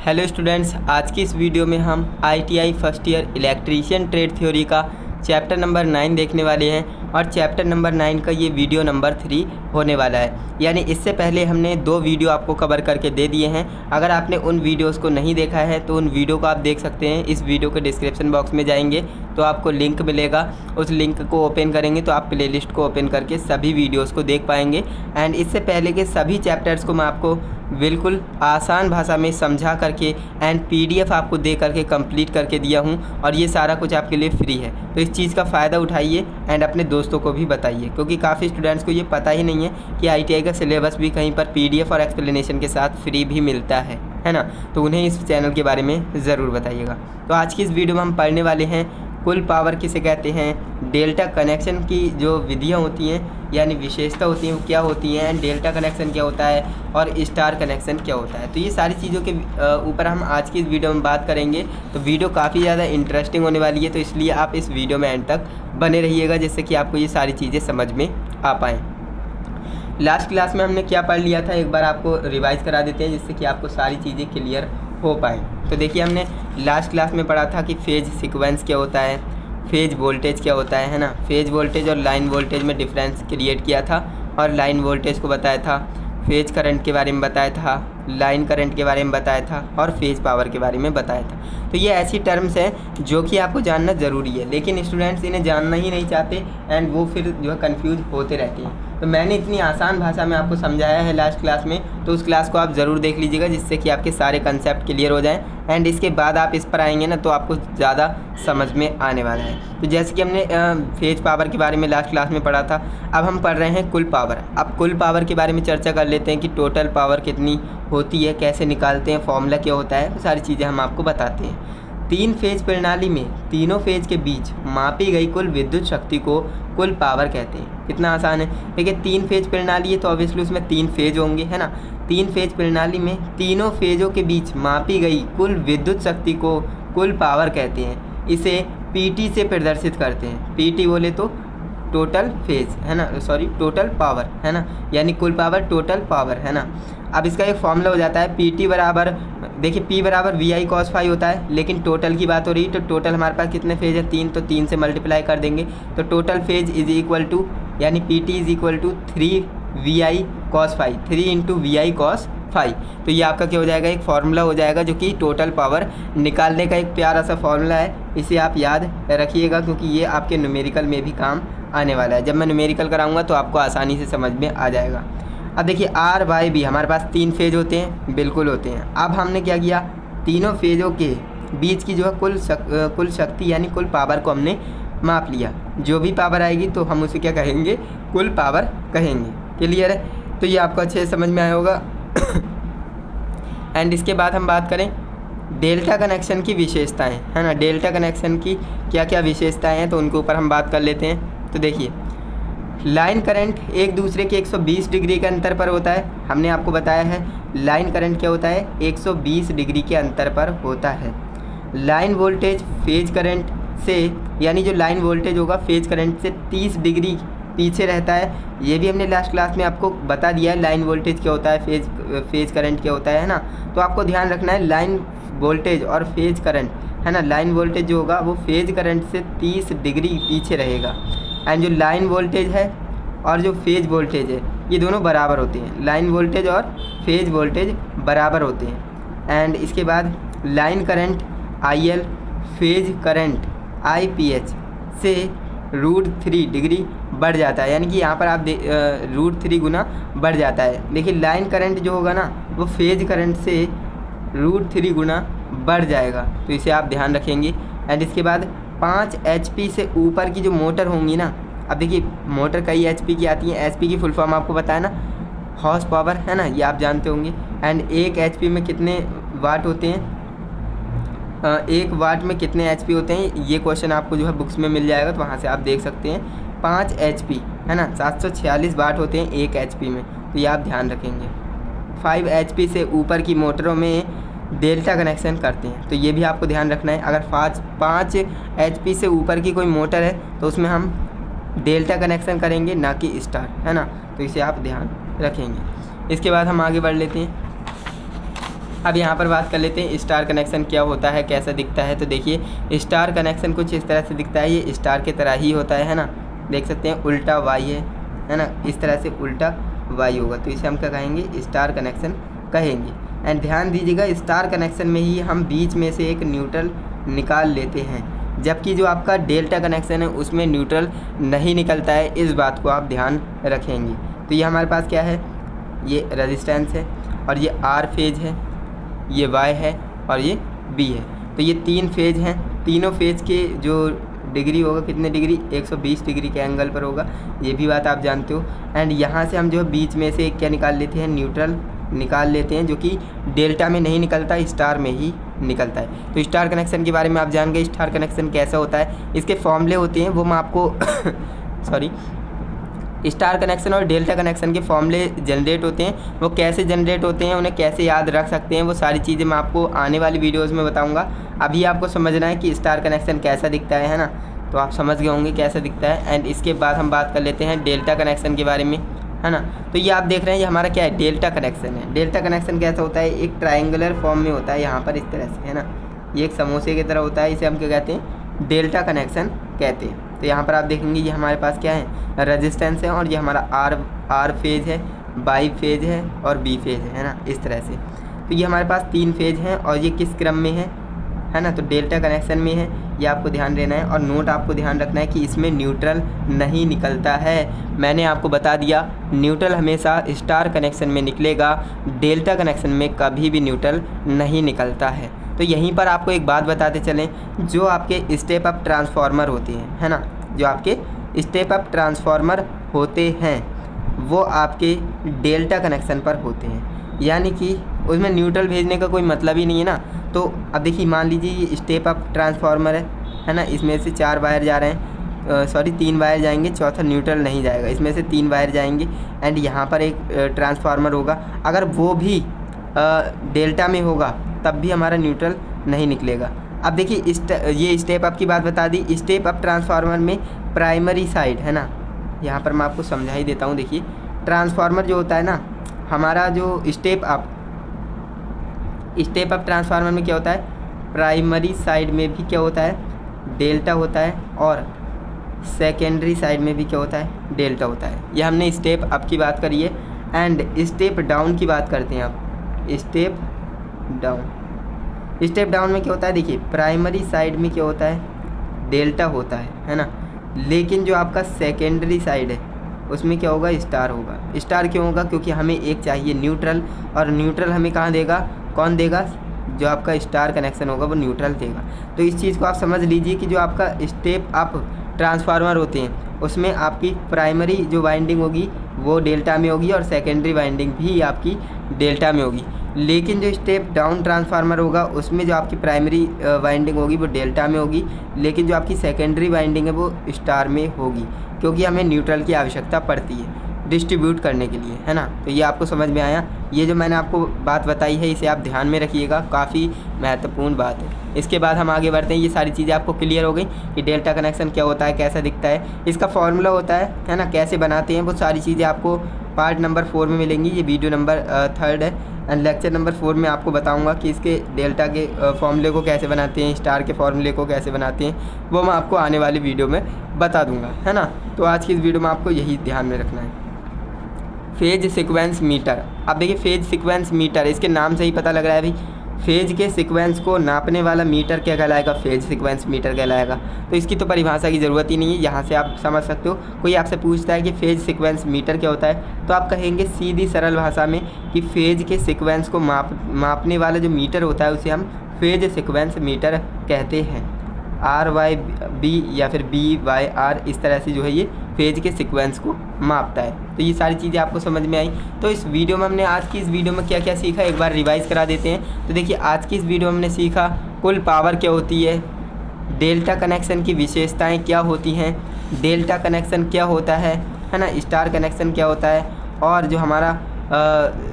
Hello students, आज की इस वीडियो में हम ITI first year electrician trade theory का चैप्टर नंबर 9 देखने वाले हैं और चैप्टर नंबर 9 का ये वीडियो नंबर 3 होने वाला है। यानी इससे पहले हमने 2 वीडियो आपको कवर करके दे दिए हैं। अगर आपने उन वीडियोस को नहीं देखा है तो उन वीडियो को आप देख सकते हैं। इस वीडियो के डिस्क्रिप्शन बॉक्स में जाएंगे तो आपको लिंक मिलेगा, उस लिंक को ओपन करेंगे तो आप प्लेलिस्ट को ओपन करके सभी वीडियोज़ को देख पाएंगे। एंड इससे पहले के सभी चैप्टर्स को मैं आपको बिल्कुल आसान भाषा में समझा करके एंड PDF आपको दे करके कंप्लीट करके दिया हूँ और ये सारा कुछ आपके लिए फ्री है। तो इस चीज़ का फ़ायदा उठाइए एंड अपने दोस्तों को भी बताइए, क्योंकि काफ़ी स्टूडेंट्स को ये पता ही नहीं है कि ITI का सिलेबस भी कहीं पर PDF और एक्सप्लेनेशन के साथ फ्री भी मिलता है ना। तो उन्हें इस चैनल के बारे में ज़रूर बताइएगा। तो आज की इस वीडियो में हम पढ़ने वाले हैं कुल पावर किसे कहते हैं, डेल्टा कनेक्शन की जो विधियाँ होती हैं यानी विशेषता होती हैं वो क्या होती हैं, एंड डेल्टा कनेक्शन क्या होता है और स्टार कनेक्शन क्या होता है। तो ये सारी चीज़ों के ऊपर हम आज की इस वीडियो में बात करेंगे। तो वीडियो काफ़ी ज़्यादा इंटरेस्टिंग होने वाली है, तो इसलिए आप इस वीडियो में एंड तक बने रहिएगा जिससे कि आपको ये सारी चीज़ें समझ में आ पाएँ। लास्ट क्लास में हमने क्या पढ़ लिया था, एक बार आपको रिवाइज़ करा देते हैं जिससे कि आपको सारी चीज़ें क्लियर हो पाएँ। तो देखिए, हमने लास्ट क्लास में पढ़ा था कि फेज सीक्वेंस क्या होता है, फेज वोल्टेज क्या होता है ना। फेज वोल्टेज और लाइन वोल्टेज में डिफरेंस क्रिएट किया था और लाइन वोल्टेज को बताया था, फेज करंट के बारे में बताया था, लाइन करंट के बारे में बताया था और फेज पावर के बारे में बताया था। तो ये ऐसी टर्म्स हैं जो कि आपको जानना ज़रूरी है, लेकिन स्टूडेंट्स इन्हें जानना ही नहीं चाहते एंड वो फिर जो है कन्फ्यूज होते रहते हैं। तो मैंने इतनी आसान भाषा में आपको समझाया है लास्ट क्लास में, तो उस क्लास को आप ज़रूर देख लीजिएगा जिससे कि आपके सारे कंसेप्ट क्लियर हो जाएं एंड इसके बाद आप इस पर आएंगे ना तो आपको ज़्यादा समझ में आने वाला है। तो जैसे कि हमने फेज पावर के बारे में लास्ट क्लास में पढ़ा था, अब हम पढ़ रहे हैं कुल पावर। अब कुल पावर के बारे में चर्चा कर लेते हैं कि टोटल पावर कितनी होती है, कैसे निकालते हैं, फॉर्मूला क्या होता है, तो सारी चीज़ें हम आपको बताते हैं। 3 फेज प्रणाली में तीनों फेज के बीच मापी गई कुल विद्युत शक्ति को कुल पावर कहते हैं। कितना आसान है। देखिए, 3 फेज प्रणाली है तो ऑब्वियसली उसमें 3 फेज होंगे, है ना। 3 फेज प्रणाली में तीनों फेजों के बीच मापी गई कुल विद्युत शक्ति को कुल पावर कहते हैं। इसे PT से प्रदर्शित करते हैं। PT बोले तो टोटल फेज, है ना, सॉरी टोटल पावर, है ना, यानी कुल पावर टोटल पावर, है ना। अब इसका एक फॉर्मूला हो जाता है PT बराबर, देखिए P बराबर VI cos phi होता है, लेकिन टोटल की बात हो रही है तो टोटल हमारे पास कितने फेज है, 3, तो 3 से मल्टीप्लाई कर देंगे तो total phase is equal to, यानी PT is equal to 3 VI cos phi, 3 into VI cos phi। तो ये आपका क्या हो जाएगा, एक फार्मूला हो जाएगा जो कि टोटल पावर निकालने का एक प्यारा सा फार्मूला है। इसे आप याद रखिएगा क्योंकि ये आपके न्यूमेरिकल में भी काम आने वाला है। जब मैं न्यूमेरिकल कराऊंगा तो आपको आसानी से समझ में आ जाएगा। अब देखिए R बाई B हमारे पास 3 फेज होते हैं, बिल्कुल होते हैं। अब हमने क्या किया, तीनों फेजों के बीच की जो है कुल शक्ति यानी कुल पावर को हमने माप लिया। जो भी पावर आएगी तो हम उसे क्या कहेंगे, कुल पावर कहेंगे। क्लियर है। तो ये आपको अच्छे से समझ में आया होगा। एंड इसके बाद हम बात करें डेल्टा कनेक्शन की विशेषताएँ, है ना। डेल्टा कनेक्शन की क्या क्या विशेषताएँ हैं तो उनके ऊपर हम बात कर लेते हैं। तो देखिए, लाइन करंट एक दूसरे के 120 डिग्री के अंतर पर होता है। हमने आपको बताया है लाइन करंट क्या होता है, 120 डिग्री के अंतर पर होता है। लाइन वोल्टेज फेज करंट से, यानी जो लाइन वोल्टेज होगा फेज करंट से 30 डिग्री पीछे रहता है। ये भी हमने लास्ट क्लास में आपको बता दिया है, लाइन वोल्टेज क्या होता है, फेज करंट क्या होता है ना। तो आपको ध्यान रखना है लाइन वोल्टेज और फेज करंट, है ना। लाइन वोल्टेज जो होगा वो फेज करंट से 30 डिग्री पीछे रहेगा। एंड जो लाइन वोल्टेज है और जो फेज वोल्टेज है ये दोनों बराबर होते हैं। लाइन वोल्टेज और फेज वोल्टेज बराबर होते हैं। एंड इसके बाद line current IL, phase current IPH से √3 डिग्री बढ़ जाता है, यानी कि यहाँ पर आप √3 गुना बढ़ जाता है। लेकिन लाइन करंट जो होगा ना वो फेज करंट से √3 गुना बढ़ जाएगा, तो इसे आप ध्यान रखेंगे। एंड इसके बाद 5 HP से ऊपर की जो मोटर होंगी ना, अब देखिए मोटर कई HP की आती है। HP की फुल फॉर्म आपको बताया ना, हॉर्स पावर, है ना, ये आप जानते होंगे। एंड 1 HP में कितने वाट होते हैं, 1 वाट में कितने HP होते हैं, ये क्वेश्चन आपको जो है बुक्स में मिल जाएगा, तो वहाँ से आप देख सकते हैं। 5 HP, है ना, 746 वाट होते हैं 1 HP में, तो ये आप ध्यान रखेंगे। 5 HP से ऊपर की मोटरों में डेल्टा कनेक्शन करते हैं, तो ये भी आपको ध्यान रखना है। अगर 5 HP से ऊपर की कोई मोटर है तो उसमें हम डेल्टा कनेक्शन करेंगे, ना कि स्टार, है ना। तो इसे आप ध्यान रखेंगे। इसके बाद हम आगे बढ़ लेते हैं। अब यहाँ पर बात कर लेते हैं स्टार कनेक्शन क्या होता है, कैसा दिखता है। तो देखिए स्टार कनेक्शन कुछ इस तरह से दिखता है, ये स्टार की तरह ही होता है ना, देख सकते हैं उल्टा वाई है ना, इस तरह से उल्टा वाई होगा, तो इसे हम क्या कहेंगे, स्टार कनेक्शन कहेंगे। एंड ध्यान दीजिएगा स्टार कनेक्शन में ही हम बीच में से एक न्यूट्रल निकाल लेते हैं, जबकि जो आपका डेल्टा कनेक्शन है उसमें न्यूट्रल नहीं निकलता है, इस बात को आप ध्यान रखेंगे। तो ये हमारे पास क्या है, ये रेजिस्टेंस है और ये आर फेज है, ये वाई है और ये बी है। तो ये 3 फेज हैं, तीनों फेज के जो डिग्री होगा कितने डिग्री, 120 डिग्री के एंगल पर होगा, ये भी बात आप जानते हो। एंड यहाँ से हम जो बीच में से क्या निकाल लेते हैं, न्यूट्रल निकाल लेते हैं, जो कि डेल्टा में नहीं निकलता, स्टार में ही निकलता है। तो स्टार कनेक्शन के बारे में आप जान गए, स्टार कनेक्शन कैसा होता है, इसके फॉर्मूले होते हैं वो मैं आपको सॉरी, स्टार कनेक्शन और डेल्टा कनेक्शन के फॉर्मूले जनरेट होते हैं, वो कैसे जनरेट होते हैं, उन्हें कैसे याद रख सकते हैं, वो सारी चीज़ें मैं आपको आने वाली वीडियोज़ में बताऊँगा। अभी आपको समझना है कि स्टार कनेक्शन कैसा दिखता है ना, तो आप समझ गए होंगे कैसा दिखता है। एंड इसके बाद हम बात कर लेते हैं डेल्टा कनेक्शन के बारे में, है ना। तो ये आप देख रहे हैं ये हमारा क्या है, डेल्टा कनेक्शन है। डेल्टा कनेक्शन कैसा होता है, एक ट्रायंगुलर फॉर्म में होता है यहाँ पर इस तरह से, है ना, ये एक समोसे की तरह होता है, इसे हम क्या कहते हैं, डेल्टा कनेक्शन कहते हैं। तो यहाँ पर आप देखेंगे ये हमारे पास क्या है, रेजिस्टेंस है, और ये हमारा आर फेज है, बाई फेज है और बी फेज है ना, इस तरह से। तो ये हमारे पास 3 फेज हैं और ये किस क्रम में है ना, तो डेल्टा कनेक्शन में है, ये आपको ध्यान देना है। और नोट आपको ध्यान रखना है कि इसमें न्यूट्रल नहीं निकलता है, मैंने आपको बता दिया न्यूट्रल हमेशा स्टार कनेक्शन में निकलेगा, डेल्टा कनेक्शन में कभी भी न्यूट्रल नहीं निकलता है। तो यहीं पर आपको एक बात बताते चलें, जो आपके स्टेप अप ट्रांसफार्मर होते हैं, है ना, जो आपके स्टेप अप ट्रांसफार्मर होते हैं वो आपके डेल्टा कनेक्शन पर होते हैं, यानी कि उसमें न्यूट्रल भेजने का कोई मतलब ही नहीं है ना। तो अब देखिए मान लीजिए ये स्टेप अप ट्रांसफार्मर है ना, इसमें से 4 वायर जा रहे हैं, 3 वायर जाएंगे, चौथा न्यूट्रल नहीं जाएगा, इसमें से 3 वायर जाएंगे। एंड यहाँ पर एक ट्रांसफार्मर होगा, अगर वो भी डेल्टा में होगा तब भी हमारा न्यूट्रल नहीं निकलेगा। अब देखिए ये स्टेप अप की बात बता दी, स्टेप अप ट्रांसफार्मर में प्राइमरी साइड है ना, यहाँ पर मैं आपको समझा ही देता हूँ। देखिए ट्रांसफार्मर जो होता है ना, हमारा जो स्टेप अप ट्रांसफार्मर में क्या होता है, प्राइमरी साइड में भी क्या होता है, डेल्टा होता है, और सेकेंडरी साइड में भी क्या होता है, डेल्टा होता है। ये हमने स्टेप अप की बात करी है। एंड स्टेप डाउन की बात करते हैं आप, स्टेप डाउन में क्या होता है, देखिए प्राइमरी साइड में क्या होता है, डेल्टा होता है ना, लेकिन जो आपका सेकेंडरी साइड है उसमें क्या होगा, स्टार होगा। स्टार क्यों होगा, क्योंकि हमें एक चाहिए न्यूट्रल, और न्यूट्रल हमें कहाँ देगा, कौन देगा, जो आपका स्टार कनेक्शन होगा वो न्यूट्रल देगा। तो इस चीज़ को आप समझ लीजिए कि जो आपका स्टेप अप ट्रांसफार्मर होते हैं उसमें आपकी प्राइमरी जो वाइंडिंग होगी वो डेल्टा में होगी, और सेकेंडरी वाइंडिंग भी आपकी डेल्टा में होगी। लेकिन जो स्टेप डाउन ट्रांसफार्मर होगा उसमें जो आपकी प्राइमरी वाइंडिंग होगी वो डेल्टा में होगी, लेकिन जो आपकी सेकेंडरी वाइंडिंग है वो स्टार में होगी, क्योंकि हमें न्यूट्रल की आवश्यकता पड़ती है डिस्ट्रीब्यूट करने के लिए, है ना। तो ये आपको समझ में आया, ये जो मैंने आपको बात बताई है इसे आप ध्यान में रखिएगा, काफ़ी महत्वपूर्ण बात है। इसके बाद हम आगे बढ़ते हैं, ये सारी चीज़ें आपको क्लियर हो गई कि डेल्टा कनेक्शन क्या होता है, कैसा दिखता है, इसका फॉर्मूला होता है ना, कैसे बनाते हैं, वो सारी चीज़ें आपको पार्ट नंबर 4 में मिलेंगी। ये वीडियो नंबर 3 है, एंड लेक्चर नंबर 4 में आपको बताऊंगा कि इसके डेल्टा के फॉर्मूले को कैसे बनाते हैं, स्टार के फॉर्मूले को कैसे बनाते हैं, वो मैं आपको आने वाली वीडियो में बता दूंगा, है ना। तो आज की इस वीडियो में आपको यही ध्यान में रखना है। फेज सीक्वेंस मीटर, अब देखिए फेज सीक्वेंस मीटर, इसके नाम से ही पता लग रहा है भाई, फेज के सीक्वेंस को नापने वाला मीटर क्या कहलाएगा, फेज सीक्वेंस मीटर कहलाएगा। तो इसकी तो परिभाषा की ज़रूरत ही नहीं है, यहाँ से आप समझ सकते हो। कोई आपसे पूछता है कि फेज सीक्वेंस मीटर क्या होता है, तो आप कहेंगे सीधी सरल भाषा में कि फेज के सीक्वेंस को मापने वाला जो मीटर होता है उसे हम फेज सीक्वेंस मीटर कहते हैं। RYB या फिर BYR, इस तरह से जो है ये फेज के सीक्वेंस को मापता है। तो ये सारी चीज़ें आपको समझ में आई। तो इस वीडियो में हमने आज की इस वीडियो में क्या क्या सीखा, एक बार रिवाइज़ करा देते हैं। तो देखिए आज की इस वीडियो में हमने सीखा कुल पावर क्या होती है, डेल्टा कनेक्शन की विशेषताएं क्या होती हैं, डेल्टा कनेक्शन क्या होता है ना, स्टार कनेक्शन क्या होता है, और जो हमारा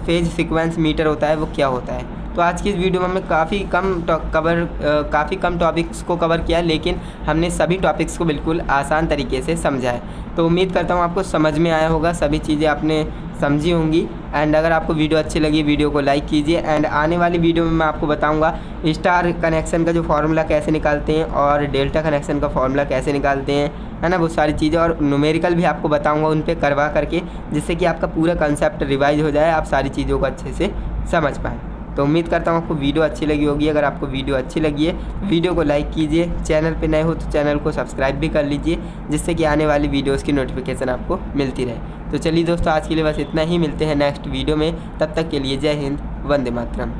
फेज सीक्वेंस मीटर होता है वो क्या होता है। तो आज की इस वीडियो में हमने काफ़ी कम टॉपिक्स को कवर किया है, लेकिन हमने सभी टॉपिक्स को बिल्कुल आसान तरीके से समझा है। तो उम्मीद करता हूँ आपको समझ में आया होगा, सभी चीज़ें आपने समझी होंगी। एंड अगर आपको वीडियो अच्छी लगी वीडियो को लाइक कीजिए। एंड आने वाली वीडियो में मैं आपको बताऊंगा स्टार कनेक्शन का जो फार्मूला कैसे निकालते हैं और डेल्टा कनेक्शन का फार्मूला कैसे निकालते हैं, है ना, वो सारी चीज़ें, और न्यूमेरिकल भी आपको बताऊंगा उन पे करवा करके, जिससे कि आपका पूरा कंसेप्ट रिवाइज हो जाए, आप सारी चीज़ों को अच्छे से समझ पाएँ। तो उम्मीद करता हूँ आपको वीडियो अच्छी लगी होगी। अगर आपको वीडियो अच्छी लगी है वीडियो को लाइक कीजिए, चैनल पे नए हो तो चैनल को सब्सक्राइब भी कर लीजिए, जिससे कि आने वाली वीडियोस की नोटिफिकेशन आपको मिलती रहे। तो चलिए दोस्तों, आज के लिए बस इतना ही, मिलते हैं नेक्स्ट वीडियो में। तब तक के लिए जय हिंद, वंदे मातरम।